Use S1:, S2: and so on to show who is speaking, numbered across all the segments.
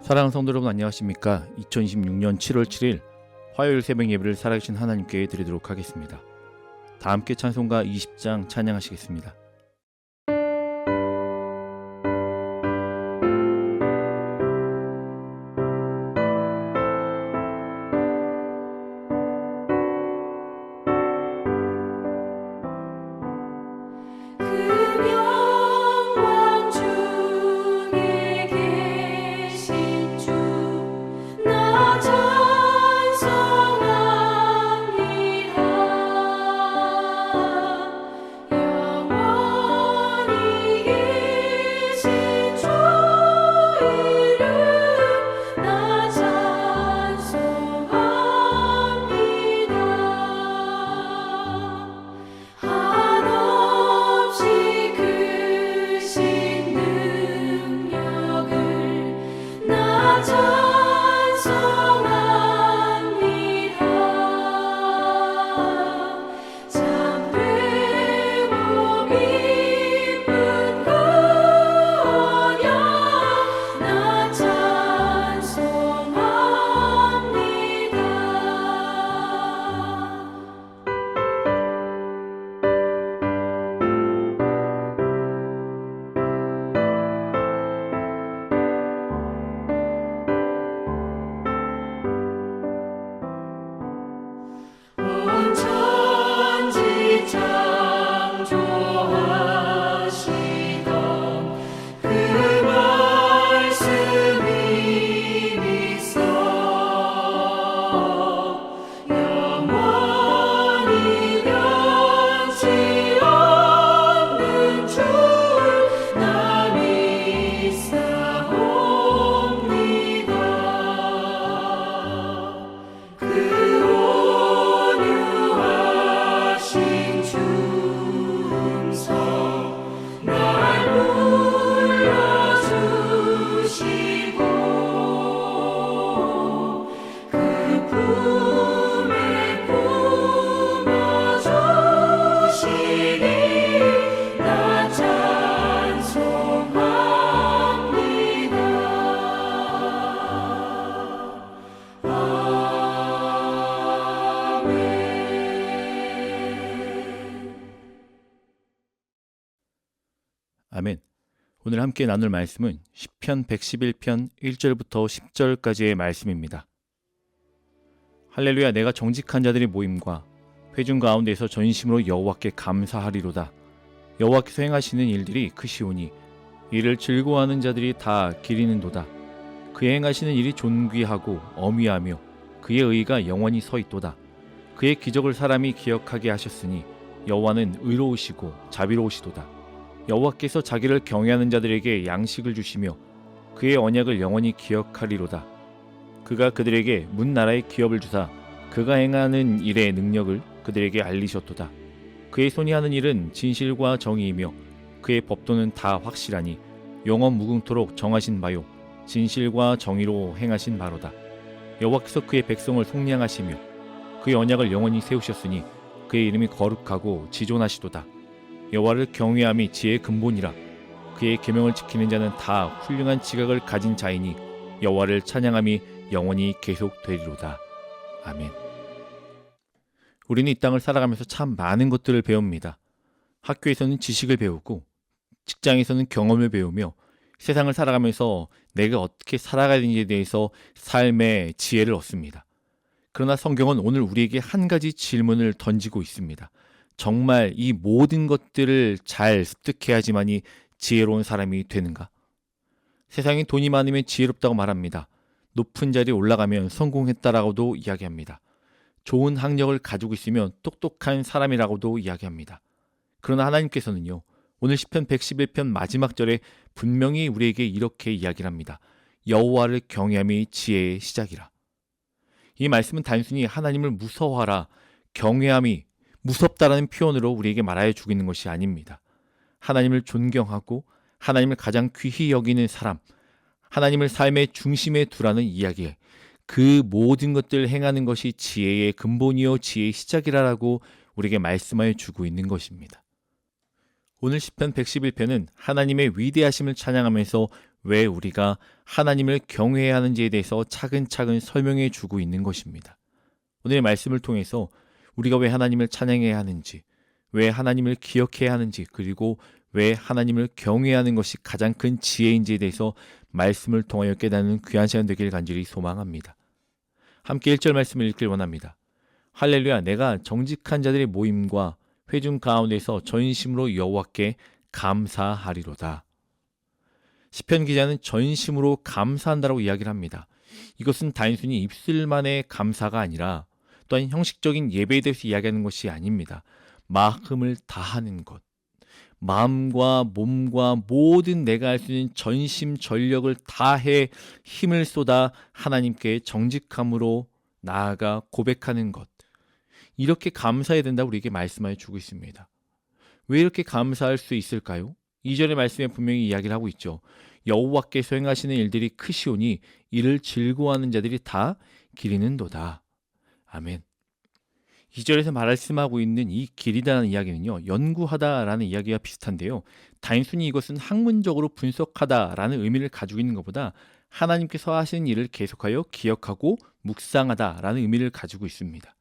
S1: 사랑하는 성도 여러분, 안녕하십니까? 2026년 7월 7일 화요일 새벽 예배를 살아계신 하나님께 드리도록 하겠습니다. 다 함께 찬송가 20장 찬양하시겠습니다. 아멘. 오늘 함께 나눌 말씀은 시편 111편 1절부터 10절까지의 말씀입니다. 할렐루야. 내가 정직한 자들의 모임과 회중 가운데서 전심으로 여호와께 감사하리로다. 여호와께서 행하시는 일들이 크시오니 이를 즐거워하는 자들이 다 기리는도다. 그의 행하시는 일이 존귀하고 어미하며 그의 의가 영원히 서 있도다. 그의 기적을 사람이 기억하게 하셨으니 여호와는 의로우시고 자비로우시도다. 여호와께서 자기를 경외하는 자들에게 양식을 주시며 그의 언약을 영원히 기억하리로다. 그가 그들에게 문 나라의 기업을 주사 그가 행하는 일의 능력을 그들에게 알리셨도다. 그의 손이 하는 일은 진실과 정의이며 그의 법도는 다 확실하니 영원 무궁토록 정하신 바요 진실과 정의로 행하신 바로다. 여호와께서 그의 백성을 속량하시며 그의 언약을 영원히 세우셨으니 그의 이름이 거룩하고 지존하시도다. 여호와를 경외함이 지혜의 근본이라. 그의 계명을 지키는 자는 다 훌륭한 지각을 가진 자이니 여호와를 찬양함이 영원히 계속되리로다. 아멘. 우리는 이 땅을 살아가면서 참 많은 것들을 배웁니다. 학교에서는 지식을 배우고 직장에서는 경험을 배우며 세상을 살아가면서 내가 어떻게 살아가야 되는지에 대해서 삶의 지혜를 얻습니다. 그러나 성경은 오늘 우리에게 한 가지 질문을 던지고 있습니다. 정말 이 모든 것들을 잘 습득해야지만이 지혜로운 사람이 되는가? 세상에 돈이 많으면 지혜롭다고 말합니다. 높은 자리에 올라가면 성공했다라고도 이야기합니다. 좋은 학력을 가지고 있으면 똑똑한 사람이라고도 이야기합니다. 그러나 하나님께서는요, 오늘 시편 111편 마지막 절에 분명히 우리에게 이렇게 이야기를 합니다. 여호와를 경외함이 지혜의 시작이라. 이 말씀은 단순히 하나님을 무서워하라, 경외함이 무섭다라는 표현으로 우리에게 말하여 주고 있는 것이 아닙니다. 하나님을 존경하고 하나님을 가장 귀히 여기는 사람, 하나님을 삶의 중심에 두라는 이야기에 그 모든 것들을 행하는 것이 지혜의 근본이요 지혜의 시작이라고 우리에게 말씀하여 주고 있는 것입니다. 오늘 시편 111편은 하나님의 위대하심을 찬양하면서 왜 우리가 하나님을 경외해야 하는지에 대해서 차근차근 설명해 주고 있는 것입니다. 오늘의 말씀을 통해서 우리가 왜 하나님을 찬양해야 하는지, 왜 하나님을 기억해야 하는지, 그리고 왜 하나님을 경외하는 것이 가장 큰 지혜인지에 대해서 말씀을 통하여 깨닫는 귀한 시간 되기를 간절히 소망합니다. 함께 1절 말씀을 읽길 원합니다. 할렐루야, 내가 정직한 자들의 모임과 회중 가운데서 전심으로 여호와께 감사하리로다. 시편 기자는 전심으로 감사한다라고 이야기를 합니다. 이것은 단순히 입술만의 감사가 아니라 또한 형식적인 예배에 대해서 이야기하는 것이 아닙니다. 마음을 다하는 것, 마음과 몸과 모든 내가 할 수 있는 전심 전력을 다해 힘을 쏟아 하나님께 정직함으로 나아가 고백하는 것, 이렇게 감사해야 된다고 우리에게 말씀하여 주고 있습니다. 왜 이렇게 감사할 수 있을까요? 2절의 말씀에 분명히 이야기를 하고 있죠. 여호와께서 행하시는 일들이 크시오니 이를 즐거워하는 자들이 다 기리는도다. 아멘. 2절에서 말씀하고 있는 이 기리다라는 이야기는요, 연구하다라는 이야기가 비슷한데요, 단순히 이것은 학문적으로 분석하다라는 의미를 가지고 있는 것보다 하나님께서 하시는 일을 계속하여 기억하고 묵상하다라는 의미를 가지고 있습니다.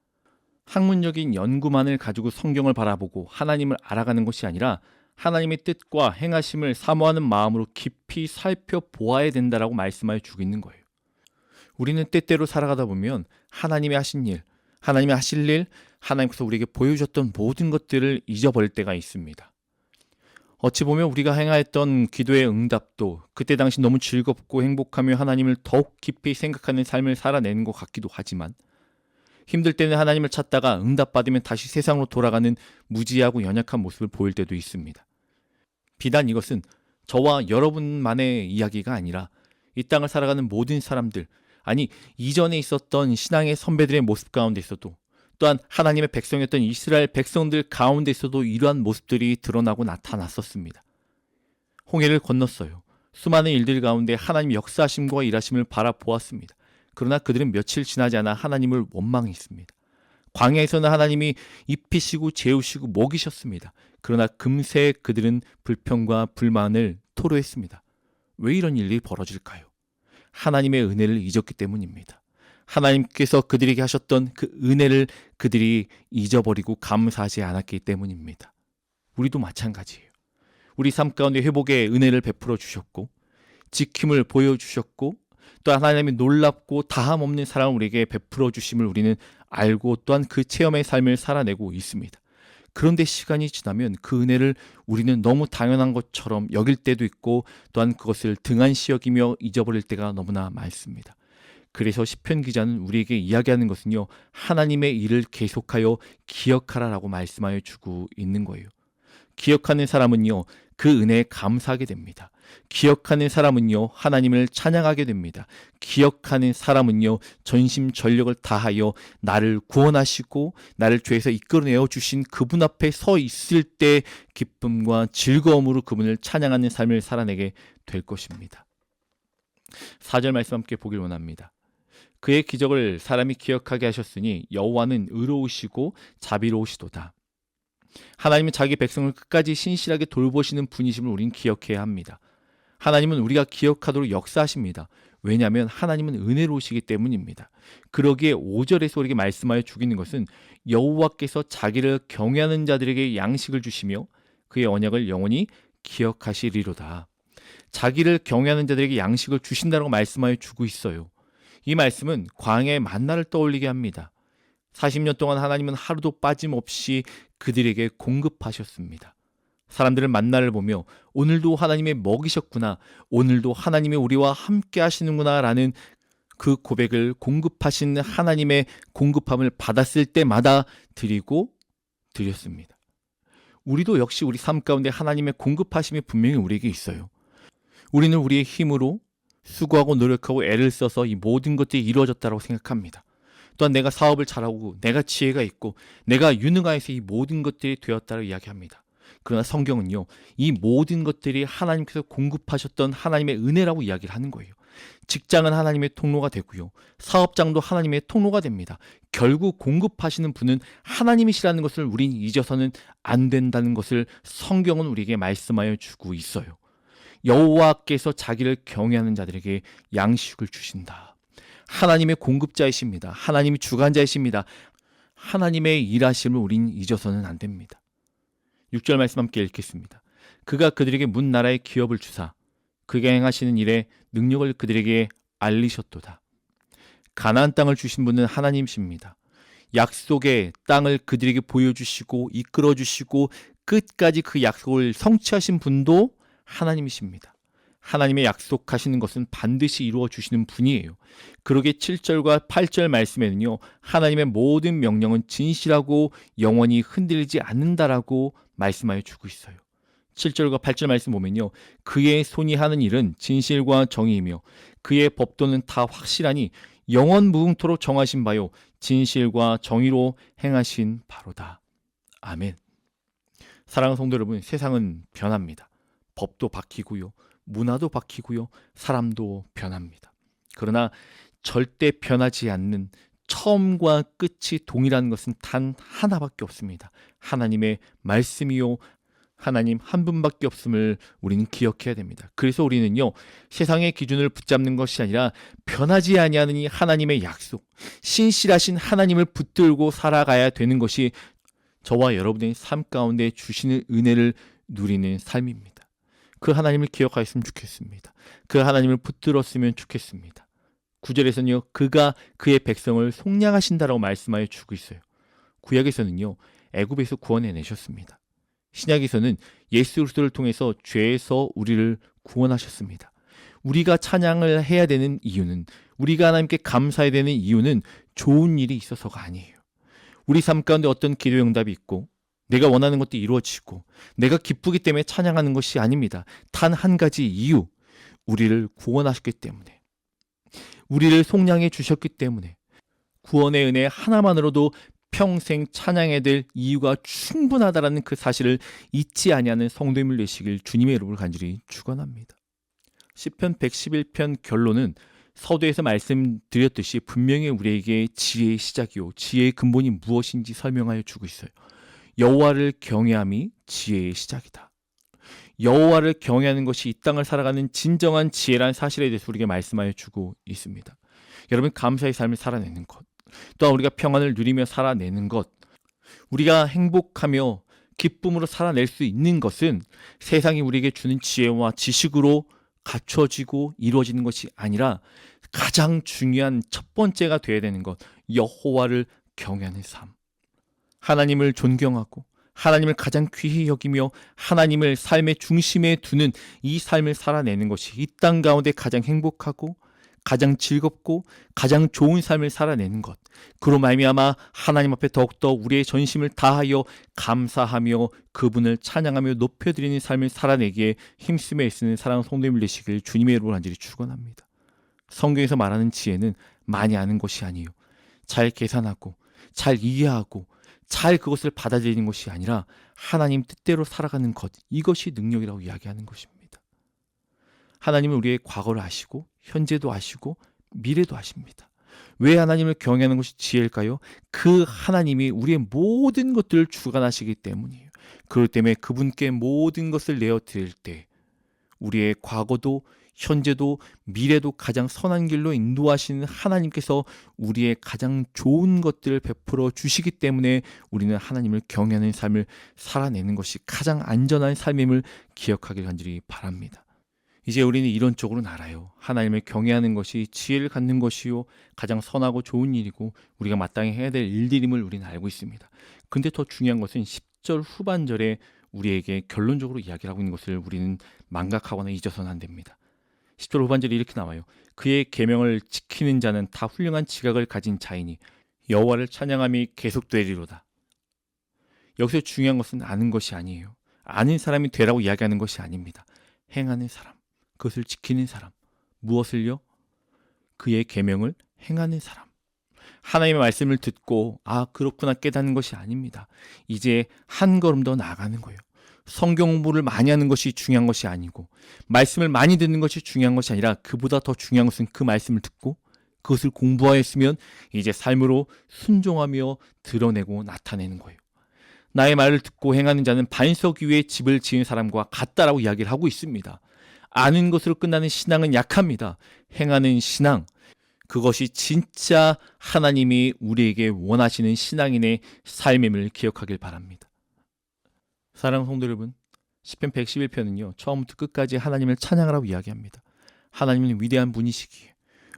S1: 학문적인 연구만을 가지고 성경을 바라보고 하나님을 알아가는 것이 아니라 하나님의 뜻과 행하심을 사모하는 마음으로 깊이 살펴보아야 된다라고 말씀하여 주고 있는 거예요. 우리는 때때로 살아가다 보면 하나님이 하신 일, 하나님이 하실 일, 하나님께서 우리에게 보여주셨던 모든 것들을 잊어버릴 때가 있습니다. 어찌 보면 우리가 행하였던 기도의 응답도 그때 당시 너무 즐겁고 행복하며 하나님을 더욱 깊이 생각하는 삶을 살아내는 것 같기도 하지만, 힘들 때는 하나님을 찾다가 응답받으면 다시 세상으로 돌아가는 무지하고 연약한 모습을 보일 때도 있습니다. 비단 이것은 저와 여러분만의 이야기가 아니라 이 땅을 살아가는 모든 사람들, 아니 이전에 있었던 신앙의 선배들의 모습 가운데 있어도, 또한 하나님의 백성이었던 이스라엘 백성들 가운데 있어도 이러한 모습들이 드러나고 나타났었습니다. 홍해를 건넜어요. 수많은 일들 가운데 하나님 역사하심과 일하심을 바라보았습니다. 그러나 그들은 며칠 지나지 않아 하나님을 원망했습니다. 광야에서는 하나님이 입히시고 재우시고 먹이셨습니다. 그러나 금세 그들은 불평과 불만을 토로했습니다. 왜 이런 일이 벌어질까요? 하나님의 은혜를 잊었기 때문입니다. 하나님께서 그들에게 하셨던 그 은혜를 그들이 잊어버리고 감사하지 않았기 때문입니다. 우리도 마찬가지예요. 우리 삶 가운데 회복의 은혜를 베풀어 주셨고, 지킴을 보여주셨고, 또 하나님의 놀랍고 다함없는 사랑을 우리에게 베풀어 주심을 우리는 알고 또한 그 체험의 삶을 살아내고 있습니다. 그런데 시간이 지나면 그 은혜를 우리는 너무 당연한 것처럼 여길 때도 있고, 또한 그것을 등한시 여기며 잊어버릴 때가 너무나 많습니다. 그래서 시편 기자는 우리에게 이야기하는 것은요, 하나님의 일을 계속하여 기억하라라고 말씀하여 주고 있는 거예요. 기억하는 사람은요, 그 은혜에 감사하게 됩니다. 기억하는 사람은요, 하나님을 찬양하게 됩니다. 기억하는 사람은요, 전심 전력을 다하여 나를 구원하시고 나를 죄에서 이끌어내어 주신 그분 앞에 서 있을 때 기쁨과 즐거움으로 그분을 찬양하는 삶을 살아내게 될 것입니다. 4절 말씀 함께 보길 원합니다. 그의 기적을 사람이 기억하게 하셨으니 여호와는 의로우시고 자비로우시도다. 하나님은 자기 백성을 끝까지 신실하게 돌보시는 분이심을 우리는 기억해야 합니다. 하나님은 우리가 기억하도록 역사하십니다. 왜냐하면 하나님은 은혜로우시기 때문입니다. 그러기에 5절에서 우리에게 말씀하여 주기는 것은 여호와께서 자기를 경외하는 자들에게 양식을 주시며 그의 언약을 영원히 기억하시리로다. 자기를 경외하는 자들에게 양식을 주신다고 말씀하여 주고 있어요. 이 말씀은 광야의 만나를 떠올리게 합니다. 40년 동안 하나님은 하루도 빠짐없이 그들에게 공급하셨습니다. 사람들은 만나를 보며 오늘도 하나님의 먹이셨구나, 오늘도 하나님이 우리와 함께 하시는구나 라는 그 고백을 공급하신 하나님의 공급함을 받았을 때마다 드렸습니다. 우리도 역시 우리 삶 가운데 하나님의 공급하심이 분명히 우리에게 있어요. 우리는 우리의 힘으로 수고하고 노력하고 애를 써서 이 모든 것들이 이루어졌다고 생각합니다. 또한 내가 사업을 잘하고 내가 지혜가 있고 내가 유능하여서 이 모든 것들이 되었다고 이야기합니다. 그러나 성경은요, 이 모든 것들이 하나님께서 공급하셨던 하나님의 은혜라고 이야기를 하는 거예요. 직장은 하나님의 통로가 되고요, 사업장도 하나님의 통로가 됩니다. 결국 공급하시는 분은 하나님이시라는 것을 우린 잊어서는 안 된다는 것을 성경은 우리에게 말씀하여 주고 있어요. 여호와께서 자기를 경외하는 자들에게 양식을 주신다. 하나님의 공급자이십니다. 하나님이 주관자이십니다. 하나님의 일하심을 우린 잊어서는 안 됩니다. 6절 말씀 함께 읽겠습니다. 그가 그들에게 문 나라의 기업을 주사 그가 행하시는 일에 능력을 그들에게 알리셨도다. 가나안 땅을 주신 분은 하나님이십니다. 약속의 땅을 그들에게 보여주시고 이끌어주시고 끝까지 그 약속을 성취하신 분도 하나님이십니다. 하나님의 약속하시는 것은 반드시 이루어 주시는 분이에요. 그러게 7절과 8절 말씀에는요, 하나님의 모든 명령은 진실하고 영원히 흔들리지 않는다라고 말씀하여 주고 있어요. 7절과 8절 말씀 보면요, 그의 손이 하는 일은 진실과 정의이며 그의 법도는 다 확실하니 영원 무궁토록 정하신 바요 진실과 정의로 행하신 바로다. 아멘. 사랑하는 성도 여러분, 세상은 변합니다. 법도 바뀌고요, 문화도 바뀌고요, 사람도 변합니다. 그러나 절대 변하지 않는 처음과 끝이 동일한 것은 단 하나밖에 없습니다. 하나님의 말씀이요, 하나님 한 분밖에 없음을 우리는 기억해야 됩니다. 그래서 우리는요, 세상의 기준을 붙잡는 것이 아니라 변하지 아니하는 이 하나님의 약속, 신실하신 하나님을 붙들고 살아가야 되는 것이 저와 여러분의 삶 가운데 주시는 은혜를 누리는 삶입니다. 그 하나님을 기억하였으면 좋겠습니다. 그 하나님을 붙들었으면 좋겠습니다. 9절에서는요, 그가 그의 백성을 속량하신다라고 말씀하여 주고 있어요. 구약에서는요, 애굽에서 구원해내셨습니다. 신약에서는 예수 그리스도를 통해서 죄에서 우리를 구원하셨습니다. 우리가 찬양을 해야 되는 이유는, 우리가 하나님께 감사해야 되는 이유는 좋은 일이 있어서가 아니에요. 우리 삶 가운데 어떤 기도 응답이 있고 내가 원하는 것도 이루어지고 내가 기쁘기 때문에 찬양하는 것이 아닙니다. 단 한 가지 이유, 우리를 구원하셨기 때문에, 우리를 속량해 주셨기 때문에, 구원의 은혜 하나만으로도 평생 찬양해야 될 이유가 충분하다라는 그 사실을 잊지 아니하는 성도님을 되시길 주님의 이름으로 간절히 축원합니다. 시편 111편 결론은 서두에서 말씀드렸듯이 분명히 우리에게 지혜의 시작이요, 지혜의 근본이 무엇인지 설명하여 주고 있어요. 여호와를 경외함이 지혜의 시작이다. 여호와를 경외하는 것이 이 땅을 살아가는 진정한 지혜라는 사실에 대해서 우리에게 말씀하여 주고 있습니다. 여러분, 감사의 삶을 살아내는 것, 또한 우리가 평안을 누리며 살아내는 것, 우리가 행복하며 기쁨으로 살아낼 수 있는 것은 세상이 우리에게 주는 지혜와 지식으로 갖춰지고 이루어지는 것이 아니라 가장 중요한 첫 번째가 되어야 되는 것, 여호와를 경외하는 삶. 하나님을 존경하고 하나님을 가장 귀히 여기며 하나님을 삶의 중심에 두는 이 삶을 살아내는 것이 이 땅 가운데 가장 행복하고 가장 즐겁고 가장 좋은 삶을 살아내는 것, 그로 말미암아 하나님 앞에 더욱더 우리의 전심을 다하여 감사하며 그분을 찬양하며 높여드리는 삶을 살아내기에 힘쓰며 애쓰는 사랑하는 성도님을 되시길 주님의 이름으로 간절히 축원합니다. 성경에서 말하는 지혜는 많이 아는 것이 아니에요. 잘 계산하고 잘 이해하고 잘 그것을 받아들이는 것이 아니라 하나님 뜻대로 살아가는 것, 이것이 능력이라고 이야기하는 것입니다. 하나님은 우리의 과거를 아시고 현재도 아시고 미래도 아십니다. 왜 하나님을 경외하는 것이 지혜일까요? 그 하나님이 우리의 모든 것들을 주관하시기 때문이에요. 그렇기 때문에 그분께 모든 것을 내어드릴 때 우리의 과거도 현재도 미래도 가장 선한 길로 인도하시는 하나님께서 우리의 가장 좋은 것들을 베풀어 주시기 때문에 우리는 하나님을 경외하는 삶을 살아내는 것이 가장 안전한 삶임을 기억하길 간절히 바랍니다. 이제 우리는 이론적으로는 알아요. 하나님을 경외하는 것이 지혜를 갖는 것이요, 가장 선하고 좋은 일이고 우리가 마땅히 해야 될 일들임을 우리는 알고 있습니다. 근데 더 중요한 것은 10절 후반절에 우리에게 결론적으로 이야기를 하고 있는 것을 우리는 망각하거나 잊어서는 안 됩니다. 10절 후반절에 이렇게 나와요. 그의 계명을 지키는 자는 다 훌륭한 지각을 가진 자이니 여호와를 찬양함이 계속되리로다. 여기서 중요한 것은 아는 것이 아니에요. 아는 사람이 되라고 이야기하는 것이 아닙니다. 행하는 사람, 그것을 지키는 사람, 무엇을요? 그의 계명을 행하는 사람. 하나님의 말씀을 듣고 그렇구나 깨닫는 것이 아닙니다. 이제 한 걸음 더 나아가는 거예요. 성경 공부를 많이 하는 것이 중요한 것이 아니고 말씀을 많이 듣는 것이 중요한 것이 아니라 그보다 더 중요한 것은 그 말씀을 듣고 그것을 공부하였으면 이제 삶으로 순종하며 드러내고 나타내는 거예요. 나의 말을 듣고 행하는 자는 반석 위에 집을 지은 사람과 같다라고 이야기를 하고 있습니다. 아는 것으로 끝나는 신앙은 약합니다. 행하는 신앙, 그것이 진짜 하나님이 우리에게 원하시는 신앙인의 삶임을 기억하길 바랍니다. 사랑하는 성도 여러분, 시편 111편은요 처음부터 끝까지 하나님을 찬양하라고 이야기합니다. 하나님은 위대한 분이시기에,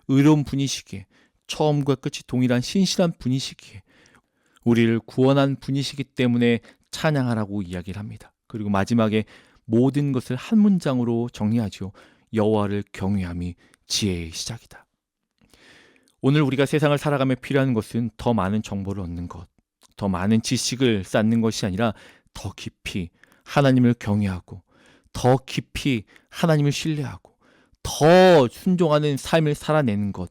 S1: 의로운 분이시기에, 처음과 끝이 동일한 신실한 분이시기에, 우리를 구원한 분이시기 때문에 찬양하라고 이야기를 합니다. 그리고 마지막에 모든 것을 한 문장으로 정리하죠. 여호와를 경외함이 지혜의 시작이다. 오늘 우리가 세상을 살아가며 필요한 것은 더 많은 정보를 얻는 것, 더 많은 지식을 쌓는 것이 아니라 더 깊이 하나님을 경외하고, 더 깊이 하나님을 신뢰하고, 더 순종하는 삶을 살아내는 것,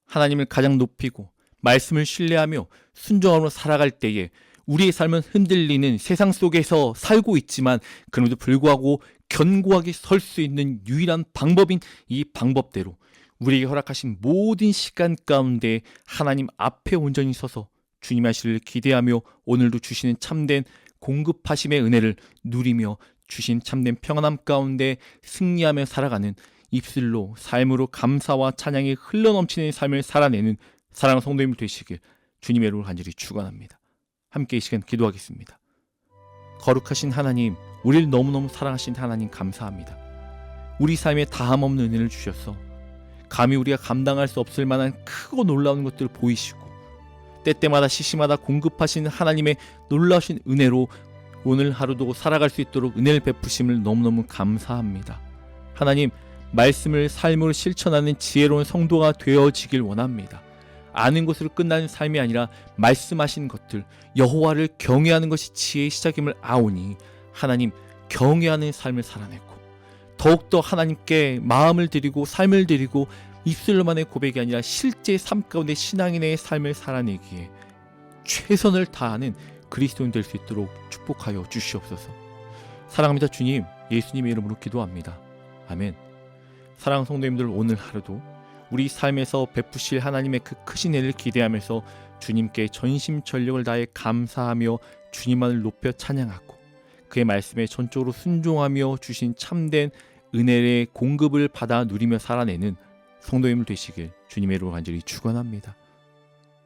S1: 하나님을 가장 높이고 말씀을 신뢰하며 순종함으로 살아갈 때에 우리의 삶은 흔들리는 세상 속에서 살고 있지만 그럼에도 불구하고 견고하게 설 수 있는 유일한 방법인 이 방법대로 우리에게 허락하신 모든 시간 가운데 하나님 앞에 온전히 서서 주님 하시를 기대하며 오늘도 주시는 참된 공급하심의 은혜를 누리며 주신 참된 평안함 가운데 승리하며 살아가는, 입술로 삶으로 감사와 찬양이 흘러넘치는 삶을 살아내는 사랑하는 성도님들 되시길 주님의 이름으로 간절히 축원합니다. 함께 이 시간 기도하겠습니다. 거룩하신 하나님, 우리를 너무너무 사랑하신 하나님 감사합니다. 우리 삶에 다함없는 은혜를 주셔서 감히 우리가 감당할 수 없을 만한 크고 놀라운 것들을 보이시고 때때마다 시시마다 공급하시는 하나님의 놀라우신 은혜로 오늘 하루도 살아갈 수 있도록 은혜를 베푸심을 너무너무 감사합니다. 하나님, 말씀을 삶으로 실천하는 지혜로운 성도가 되어지길 원합니다. 아는 것으로 끝나는 삶이 아니라 말씀하신 것들, 여호와를 경외하는 것이 지혜의 시작임을 아오니 하나님, 경외하는 삶을 살아내고 더욱더 하나님께 마음을 드리고 삶을 드리고 입술로만의 고백이 아니라 실제 삶 가운데 신앙인의 삶을 살아내기에 최선을 다하는 그리스도인 될 수 있도록 축복하여 주시옵소서. 사랑합니다. 주님, 예수님의 이름으로 기도합니다. 아멘. 사랑하는 성도님들, 오늘 하루도 우리 삶에서 베푸실 하나님의 그 크신 은혜를 기대하면서 주님께 전심전력을 다해 감사하며 주님만을 높여 찬양하고 그의 말씀에 전적으로 순종하며 주신 참된 은혜의 공급을 받아 누리며 살아내는 성도님들 되시길 주님의 이름으로 간절히 축원합니다.